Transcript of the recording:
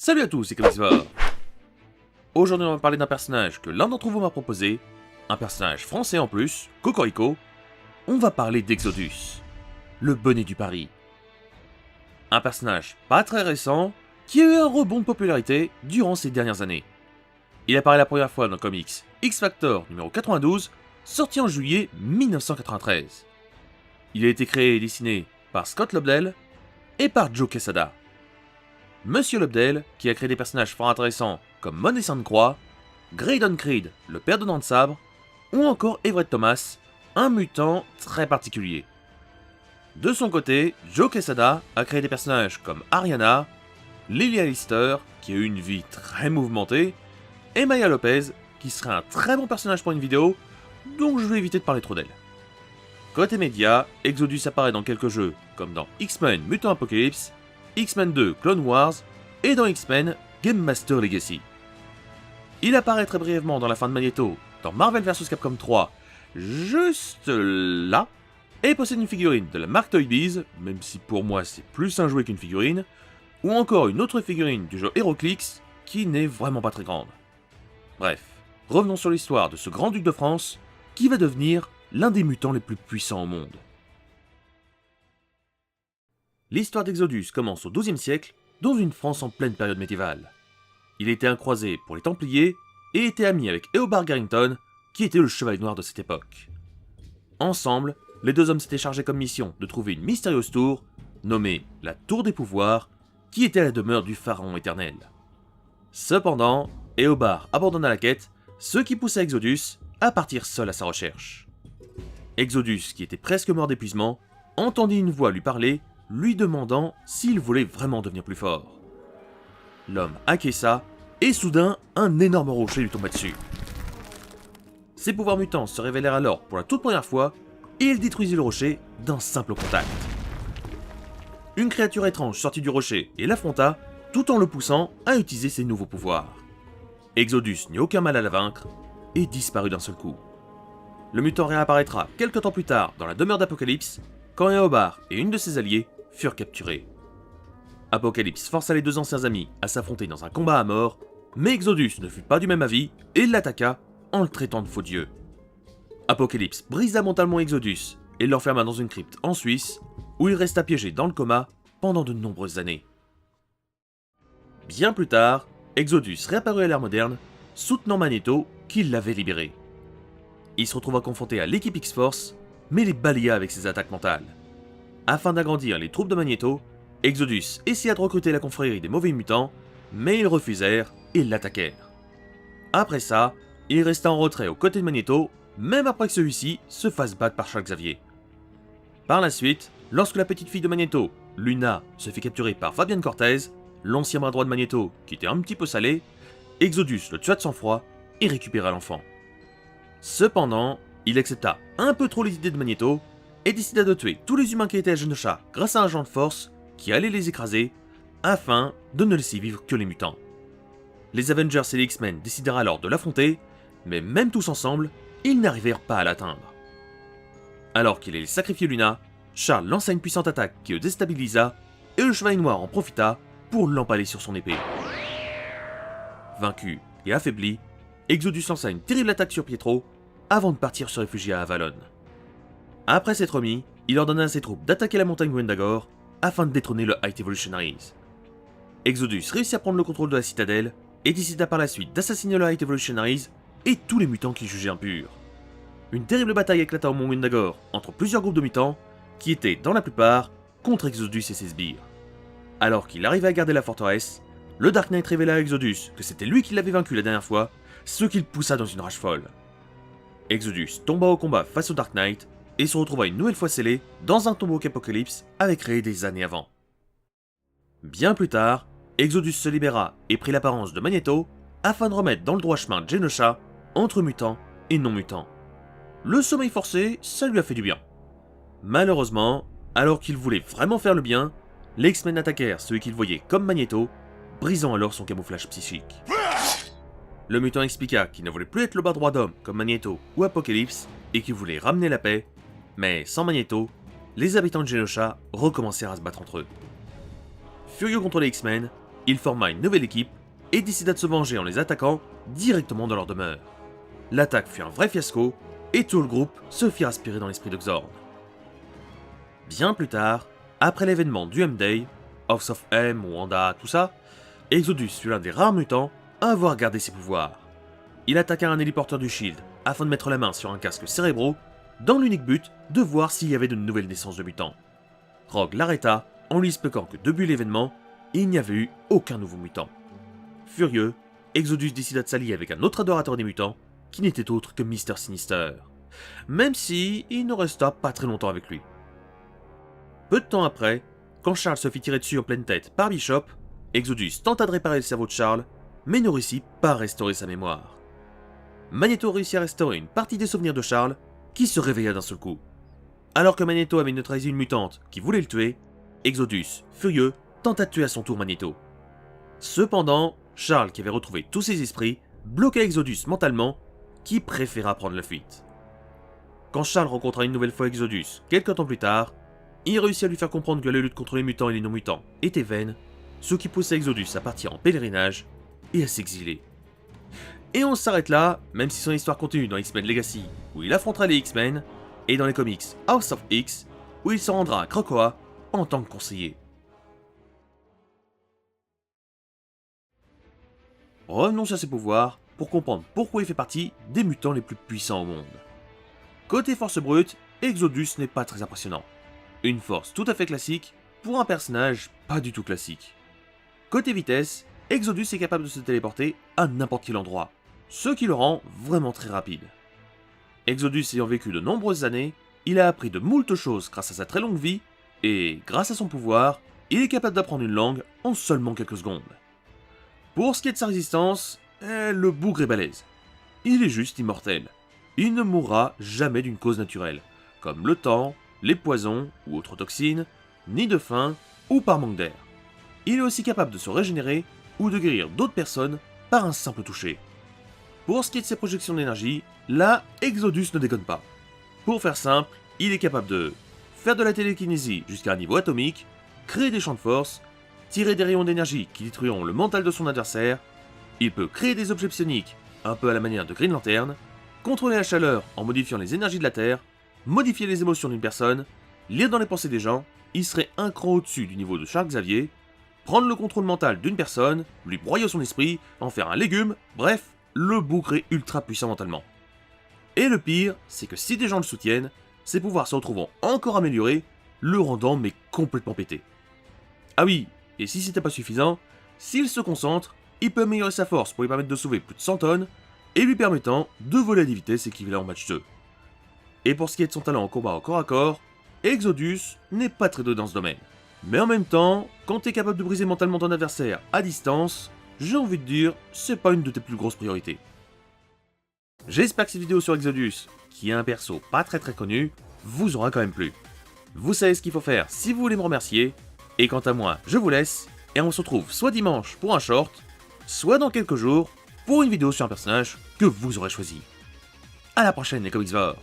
Salut à tous, c'est Comicsvar. Aujourd'hui on va parler d'un personnage que l'un d'entre vous m'a proposé, un personnage français en plus, Cocorico. On va parler d'Exodus, le bonnet du Paris. Un personnage pas très récent, qui a eu un rebond de popularité durant ces dernières années. Il apparaît la première fois dans le comics X-Factor numéro 92, sorti en juillet 1993. Il a été créé et dessiné par Scott Lobdell et par Joe Quesada. Monsieur Lobdell, qui a créé des personnages fort intéressants comme Monet Sainte-Croix, Graydon Creed, le père de Dents de Sabre, ou encore Everett Thomas, un mutant très particulier. De son côté, Joe Quesada a créé des personnages comme Ariana, Lily Allister, qui a eu une vie très mouvementée, et Maya Lopez, qui serait un très bon personnage pour une vidéo, donc je vais éviter de parler trop d'elle. Côté média, Exodus apparaît dans quelques jeux, comme dans X-Men Mutant Apocalypse, X-Men 2 Clone Wars, et dans X-Men Game Master Legacy. Il apparaît très brièvement dans la fin de Magneto, dans Marvel vs Capcom 3, juste là, et possède une figurine de la marque Toy Biz, même si pour moi c'est plus un jouet qu'une figurine, ou encore une autre figurine du jeu HeroClix, qui n'est vraiment pas très grande. Bref, revenons sur l'histoire de ce grand duc de France, qui va devenir l'un des mutants les plus puissants au monde. L'histoire d'Exodus commence au XIIe siècle, dans une France en pleine période médiévale. Il était un croisé pour les Templiers, et était ami avec Eobard Garrington, qui était le chevalier noir de cette époque. Ensemble, les deux hommes s'étaient chargés comme mission de trouver une mystérieuse tour, nommée la Tour des Pouvoirs, qui était la demeure du pharaon éternel. Cependant, Eobard abandonna la quête, ce qui poussa Exodus à partir seul à sa recherche. Exodus, qui était presque mort d'épuisement, entendit une voix lui parler, lui demandant s'il voulait vraiment devenir plus fort. L'homme acquiesça, et soudain, un énorme rocher lui tomba dessus. Ses pouvoirs mutants se révélèrent alors pour la toute première fois, et il détruisit le rocher d'un simple contact. Une créature étrange sortit du rocher et l'affronta, tout en le poussant à utiliser ses nouveaux pouvoirs. Exodus n'eut aucun mal à la vaincre, et disparut d'un seul coup. Le mutant réapparaîtra quelque temps plus tard dans la demeure d'Apocalypse, quand Eobard et une de ses alliés furent capturés. Apocalypse força les deux anciens amis à s'affronter dans un combat à mort, mais Exodus ne fut pas du même avis et l'attaqua en le traitant de faux dieu. Apocalypse brisa mentalement Exodus et l'enferma dans une crypte en Suisse, où il resta piégé dans le coma pendant de nombreuses années. Bien plus tard, Exodus réapparut à l'ère moderne, soutenant Magneto qui l'avait libéré. Il se retrouva confronté à l'équipe X-Force, mais les balaya avec ses attaques mentales. Afin d'agrandir les troupes de Magneto, Exodus essaya de recruter la confrérie des mauvais mutants, mais ils refusèrent et l'attaquèrent. Après ça, il resta en retrait aux côtés de Magneto, même après que celui-ci se fasse battre par Charles Xavier. Par la suite, lorsque la petite fille de Magneto, Luna, se fit capturer par Fabian Cortez, l'ancien bras droit de Magneto qui était un petit peu salé, Exodus le tua de sang-froid et récupéra l'enfant. Cependant, il accepta un peu trop les idées de Magneto et décida de tuer tous les humains qui étaient à Genosha grâce à un agent de force qui allait les écraser afin de ne laisser vivre que les mutants. Les Avengers et les X-Men décidèrent alors de l'affronter, mais même tous ensemble, ils n'arrivèrent pas à l'atteindre. Alors qu'il allait sacrifier Luna, Charles lança une puissante attaque qui le déstabilisa et le Chevalier Noir en profita pour l'empaler sur son épée. Vaincu et affaibli, Exodus lança une terrible attaque sur Pietro avant de partir se réfugier à Avalon. Après s'être remis, il ordonna à ses troupes d'attaquer la montagne Wendagore afin de détrôner le High Evolutionaries. Exodus réussit à prendre le contrôle de la citadelle et décida par la suite d'assassiner le High Evolutionaries et tous les mutants qu'il jugeait impurs. Une terrible bataille éclata au mont Wendagore entre plusieurs groupes de mutants qui étaient, dans la plupart, contre Exodus et ses sbires. Alors qu'il arrivait à garder la forteresse, le Dark Knight révéla à Exodus que c'était lui qui l'avait vaincu la dernière fois, ce qui le poussa dans une rage folle. Exodus tomba au combat face au Dark Knight et se retrouva une nouvelle fois scellé dans un tombeau qu'Apocalypse avait créé des années avant. Bien plus tard, Exodus se libéra et prit l'apparence de Magneto afin de remettre dans le droit chemin de Genosha entre mutants et non-mutants. Le sommeil forcé, ça lui a fait du bien. Malheureusement, alors qu'il voulait vraiment faire le bien, les X-Men attaquèrent ceux qu'ils voyaient comme Magneto, brisant alors son camouflage psychique. Le mutant expliqua qu'il ne voulait plus être le bras droit d'homme comme Magneto ou Apocalypse et qu'il voulait ramener la paix, mais sans Magneto, les habitants de Genosha recommencèrent à se battre entre eux. Furieux contre les X-Men, il forma une nouvelle équipe et décida de se venger en les attaquant directement dans leur demeure. L'attaque fut un vrai fiasco et tout le groupe se fit aspirer dans l'esprit de Xorn. Bien plus tard, après l'événement du M-Day, House of M, Wanda, tout ça, Exodus fut l'un des rares mutants à avoir gardé ses pouvoirs. Il attaqua un héliporteur du Shield afin de mettre la main sur un casque cérébro dans l'unique but de voir s'il y avait de nouvelles naissances de mutants. Rogue l'arrêta en lui expliquant que depuis l'événement, il n'y avait eu aucun nouveau mutant. Furieux, Exodus décida de s'allier avec un autre adorateur des mutants qui n'était autre que Mr. Sinister, même si il ne resta pas très longtemps avec lui. Peu de temps après, quand Charles se fit tirer dessus en pleine tête par Bishop, Exodus tenta de réparer le cerveau de Charles, mais ne réussit pas à restaurer sa mémoire. Magneto réussit à restaurer une partie des souvenirs de Charles, qui se réveilla d'un seul coup. Alors que Magneto avait neutralisé une mutante qui voulait le tuer, Exodus, furieux, tenta de tuer à son tour Magneto. Cependant, Charles, qui avait retrouvé tous ses esprits, bloqua Exodus mentalement, qui préféra prendre la fuite. Quand Charles rencontra une nouvelle fois Exodus, quelques temps plus tard, il réussit à lui faire comprendre que la lutte contre les mutants et les non-mutants était vaine, ce qui poussa Exodus à partir en pèlerinage et à s'exiler. Et on s'arrête là, même si son histoire continue dans X-Men Legacy, où il affrontera les X-Men, et dans les comics House of X, où il se rendra à Krakoa en tant que conseiller. Revenons sur ses pouvoirs pour comprendre pourquoi il fait partie des mutants les plus puissants au monde. Côté force brute, Exodus n'est pas très impressionnant. Une force tout à fait classique pour un personnage pas du tout classique. Côté vitesse, Exodus est capable de se téléporter à n'importe quel endroit, ce qui le rend vraiment très rapide. Exodus ayant vécu de nombreuses années, il a appris de moultes choses grâce à sa très longue vie, et grâce à son pouvoir, il est capable d'apprendre une langue en seulement quelques secondes. Pour ce qui est de sa résistance, le bougre est balèze. Il est juste immortel. Il ne mourra jamais d'une cause naturelle, comme le temps, les poisons ou autres toxines, ni de faim ou par manque d'air. Il est aussi capable de se régénérer ou de guérir d'autres personnes par un simple toucher. Pour ce qui est de ses projections d'énergie, là, Exodus ne déconne pas. Pour faire simple, il est capable de faire de la télékinésie jusqu'à un niveau atomique, créer des champs de force, tirer des rayons d'énergie qui détruiront le mental de son adversaire, il peut créer des objets psioniques, un peu à la manière de Green Lantern, contrôler la chaleur en modifiant les énergies de la Terre, modifier les émotions d'une personne, lire dans les pensées des gens, il serait un cran au-dessus du niveau de Charles Xavier, prendre le contrôle mental d'une personne, lui broyer son esprit, en faire un légume, bref, le bougre est ultra puissant mentalement. Et le pire, c'est que si des gens le soutiennent, ses pouvoirs se retrouveront encore améliorés, le rendant mais complètement pété. Ah oui, et si c'était pas suffisant, s'il se concentre, il peut améliorer sa force pour lui permettre de sauver plus de 100 tonnes, et lui permettant de voler à des vitesses équivalentes en match 2. Et pour ce qui est de son talent en combat au corps à corps, Exodus n'est pas très doué dans ce domaine. Mais en même temps, quand t'es capable de briser mentalement ton adversaire à distance, j'ai envie de dire, c'est pas une de tes plus grosses priorités. J'espère que cette vidéo sur Exodus, qui est un perso pas très connu, vous aura quand même plu. Vous savez ce qu'il faut faire si vous voulez me remercier, et quant à moi, je vous laisse, et on se retrouve soit dimanche pour un short, soit dans quelques jours pour une vidéo sur un personnage que vous aurez choisi. A la prochaine les Comicsvores.